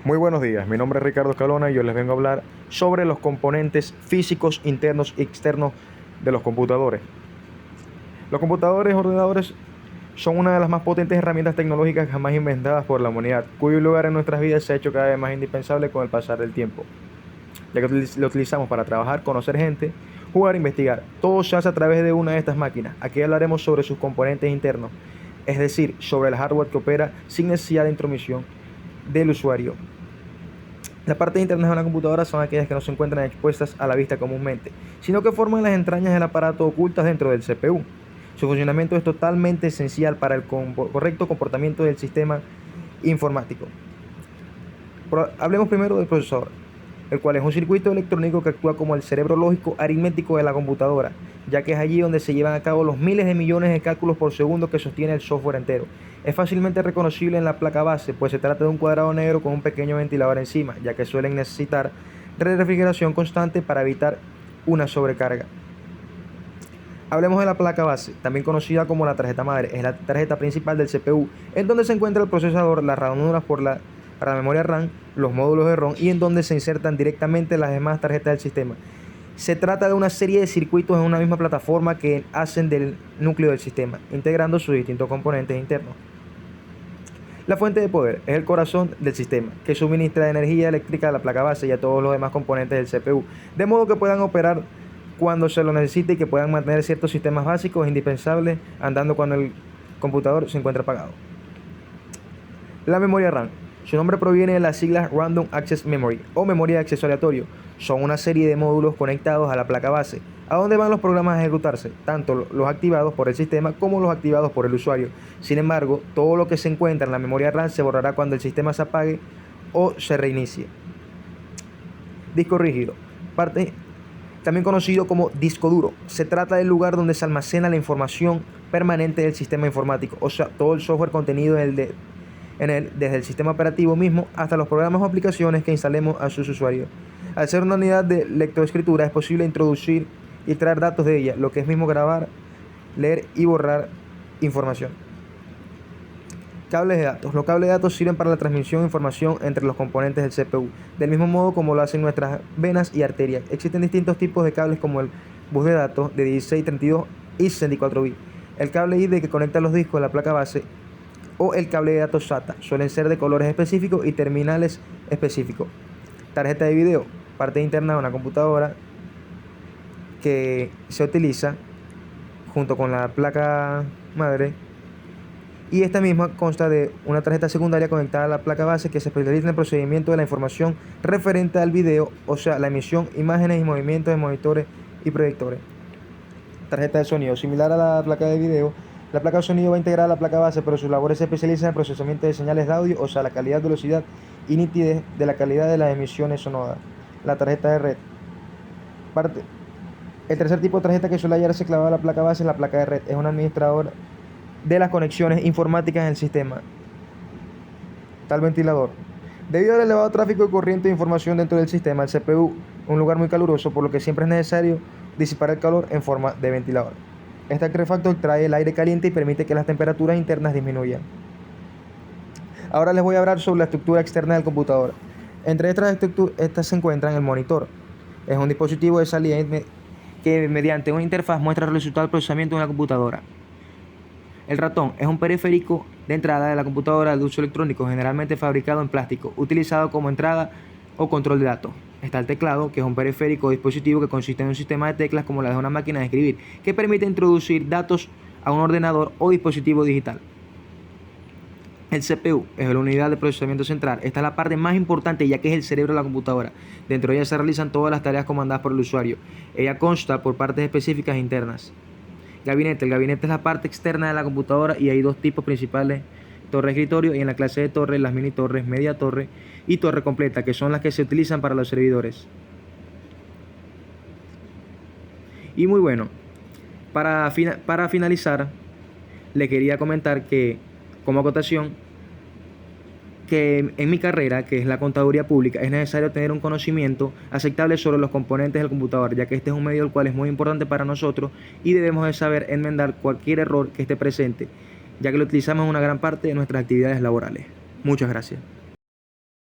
Muy buenos días, mi nombre es Ricardo Escalona y yo les vengo a hablar sobre los componentes físicos internos y externos de los computadores. Los computadores ordenadores son una de las más potentes herramientas tecnológicas jamás inventadas por la humanidad, cuyo lugar en nuestras vidas se ha hecho cada vez más indispensable con el pasar del tiempo, ya que lo utilizamos para trabajar, conocer gente, jugar, investigar. Todo se hace a través de una de estas máquinas. Aquí hablaremos sobre sus componentes internos, es decir, sobre el hardware que opera sin necesidad de intromisión del usuario. Las partes internas de una computadora son aquellas que no se encuentran expuestas a la vista comúnmente, sino que forman las entrañas del aparato ocultas dentro del CPU. Su funcionamiento es totalmente esencial para el correcto comportamiento del sistema informático. Hablemos primero del procesador, el cual es un circuito electrónico que actúa como el cerebro lógico aritmético de la computadora, ya que es allí donde se llevan a cabo los miles de millones de cálculos por segundo que sostiene el software entero. Es fácilmente reconocible en la placa base, pues se trata de un cuadrado negro con un pequeño ventilador encima, ya que suelen necesitar refrigeración constante para evitar una sobrecarga. Hablemos de la placa base, también conocida como la tarjeta madre. Es la tarjeta principal del CPU, en donde se encuentra el procesador, las ranuras para la memoria RAM, los módulos de ROM y en donde se insertan directamente las demás tarjetas del sistema. Se trata de una serie de circuitos en una misma plataforma que hacen del núcleo del sistema, integrando sus distintos componentes internos. La fuente de poder es el corazón del sistema, que suministra energía eléctrica a la placa base y a todos los demás componentes del CPU, de modo que puedan operar cuando se lo necesite y que puedan mantener ciertos sistemas básicos indispensables andando cuando el computador se encuentra apagado. La memoria RAM. Su nombre proviene de las siglas Random Access Memory o memoria de acceso aleatorio. Son una serie de módulos conectados a la placa base, a donde van los programas a ejecutarse, tanto los activados por el sistema como los activados por el usuario. Sin embargo, todo lo que se encuentra en la memoria RAM se borrará cuando el sistema se apague o se reinicie. Disco rígido. También conocido como disco duro. Se trata del lugar donde se almacena la información permanente del sistema informático, o sea, todo el software contenido desde el sistema operativo mismo hasta los programas o aplicaciones que instalemos a sus usuarios. Al ser una unidad de lectoescritura es posible introducir y extraer datos de ella, lo que es mismo grabar, leer y borrar información. Cables de datos. Los cables de datos sirven para la transmisión de información entre los componentes del CPU, del mismo modo como lo hacen nuestras venas y arterias. Existen distintos tipos de cables como el bus de datos de 16, 32 y 64 bits, el cable ID que conecta los discos a la placa base o el cable de datos SATA. Suelen ser de colores específicos y terminales específicos. Tarjeta de video, parte interna de una computadora que se utiliza junto con la placa madre, y esta misma consta de una tarjeta secundaria conectada a la placa base que se especializa en el procedimiento de la información referente al video, o sea, la emisión, imágenes y movimientos de monitores y proyectores. Tarjeta de sonido, similar a la placa de video, la placa de sonido va integrada a la placa base, pero sus labores se especializan en el procesamiento de señales de audio, o sea, la calidad, velocidad y nitidez de la calidad de las emisiones sonoras. La tarjeta de red. El tercer tipo de tarjeta que suele hallarse clavada a la placa base es la placa de red. Es un administrador de las conexiones informáticas en el sistema. Tal ventilador. Debido al elevado tráfico de corriente de información dentro del sistema, el CPU es un lugar muy caluroso, por lo que siempre es necesario disipar el calor en forma de ventilador. Este artefacto extrae el aire caliente y permite que las temperaturas internas disminuyan. Ahora les voy a hablar sobre la estructura externa del computador. Entre estas se encuentran el monitor. Es un dispositivo de salida que mediante una interfaz muestra el resultado del procesamiento de una computadora. El ratón es un periférico de entrada de la computadora de uso electrónico, generalmente fabricado en plástico, utilizado como entrada o control de datos. Está el teclado, que es un periférico o dispositivo que consiste en un sistema de teclas como la de una máquina de escribir, que permite introducir datos a un ordenador o dispositivo digital. El CPU es la unidad de procesamiento central. Esta es la parte más importante, ya que es el cerebro de la computadora. Dentro de ella se realizan todas las tareas comandadas por el usuario. Ella consta por partes específicas e internas. Gabinete. El gabinete es la parte externa de la computadora y hay dos tipos principales: torre de escritorio, y en la clase de torre las mini torres, media torre y torre completa, que son las que se utilizan para los servidores. Y muy bueno, para finalizar, le quería comentar que, como acotación, que en mi carrera, que es la contaduría pública, es necesario tener un conocimiento aceptable sobre los componentes del computador, ya que este es un medio el cual es muy importante para nosotros y debemos de saber enmendar cualquier error que esté presente, ya que lo utilizamos en una gran parte de nuestras actividades laborales. Muchas gracias.